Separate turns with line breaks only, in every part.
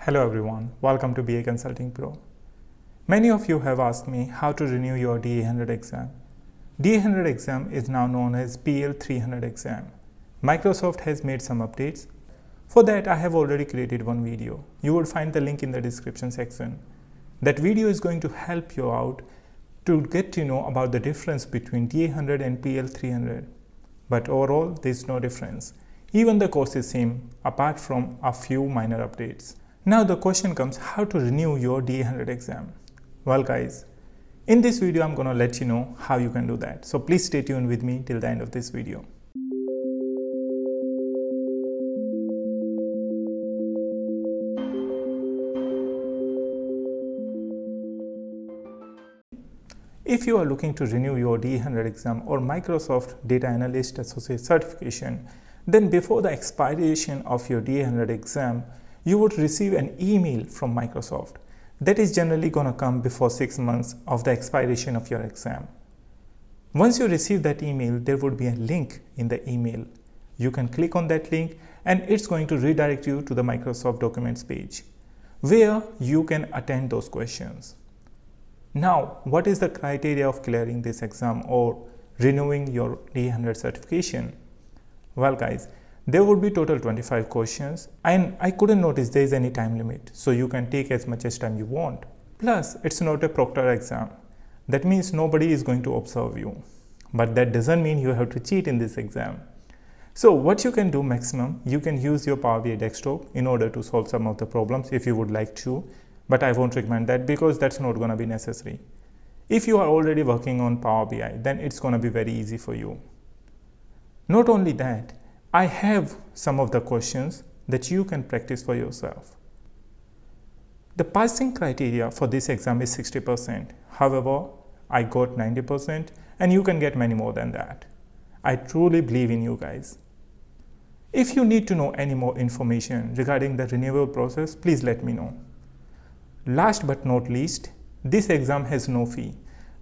Hello everyone, welcome to BA Consulting Pro. Many of you have asked me how to renew your DA100 exam. DA100 exam is now known as PL300 exam. Microsoft has made some updates. For that, I have already created one video. You will find the link in the description section. That video is going to help you out to get to know about the difference between DA100 and PL300. But overall, there is no difference. Even the course is same apart from a few minor updates. Now the question comes, how to renew your DA100 exam? Well guys, in this video I'm gonna let you know how you can do that. So please stay tuned with me till the end of this video. If you are looking to renew your DA100 exam or Microsoft Data Analyst Associate certification, then before the expiration of your DA100 exam, you would receive an email from Microsoft. That is generally going to come before 6 months of the expiration of your exam. Once you receive that email, there would be a link in the email. You can click on that link and it's going to redirect you to the Microsoft Documents page where you can attend those questions. Now, what is the criteria of clearing this exam or renewing your DA100 certification? Well guys, there would be total 25 questions and I couldn't notice there is any time limit, so you can take as much as time you want. Plus, it's not a proctor exam. That means nobody is going to observe you. But that doesn't mean you have to cheat in this exam. So what you can do maximum, you can use your Power BI desktop in order to solve some of the problems if you would like to, but I won't recommend that because that's not going to be necessary. If you are already working on Power BI, then it's going to be very easy for you. Not only that, I have some of the questions that you can practice for yourself. The passing criteria for this exam is 60%. However, I got 90% and you can get many more than that. I truly believe in you guys. If you need to know any more information regarding the renewal process, please let me know. Last but not least, this exam has no fee.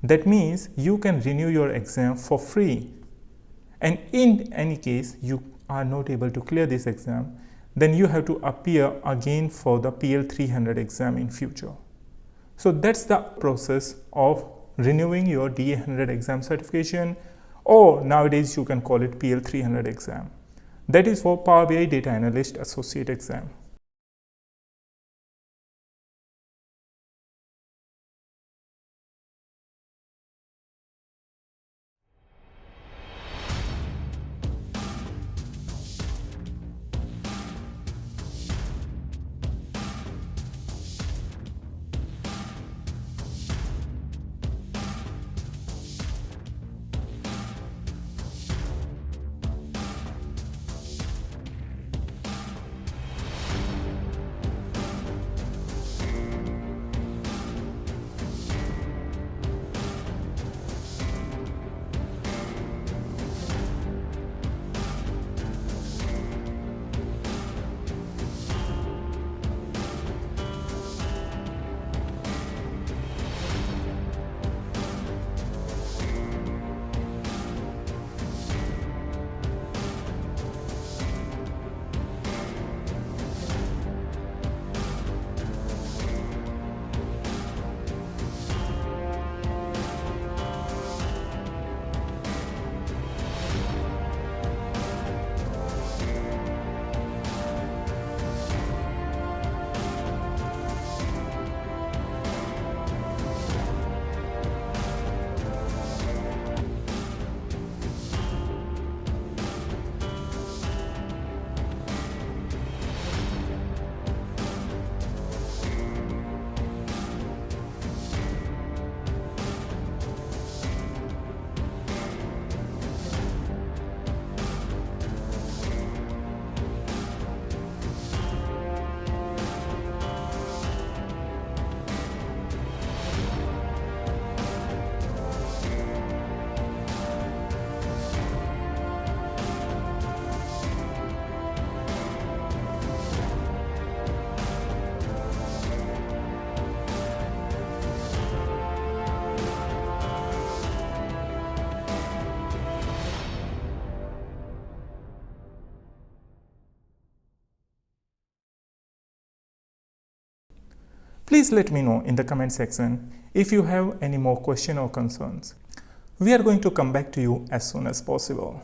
That means you can renew your exam for free. And in any case, you are not able to clear this exam, then you have to appear again for the PL300 exam in future. So that's the process of renewing your DA100 exam certification, or nowadays you can call it PL300 exam. That is for Power BI Data Analyst Associate exam. Please let me know in the comment section if you have any more questions or concerns. We are going to come back to you as soon as possible.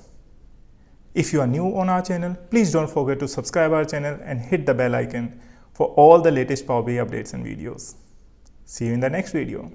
If you are new on our channel, please don't forget to subscribe our channel and hit the bell icon for all the latest Power BI updates and videos. See you in the next video.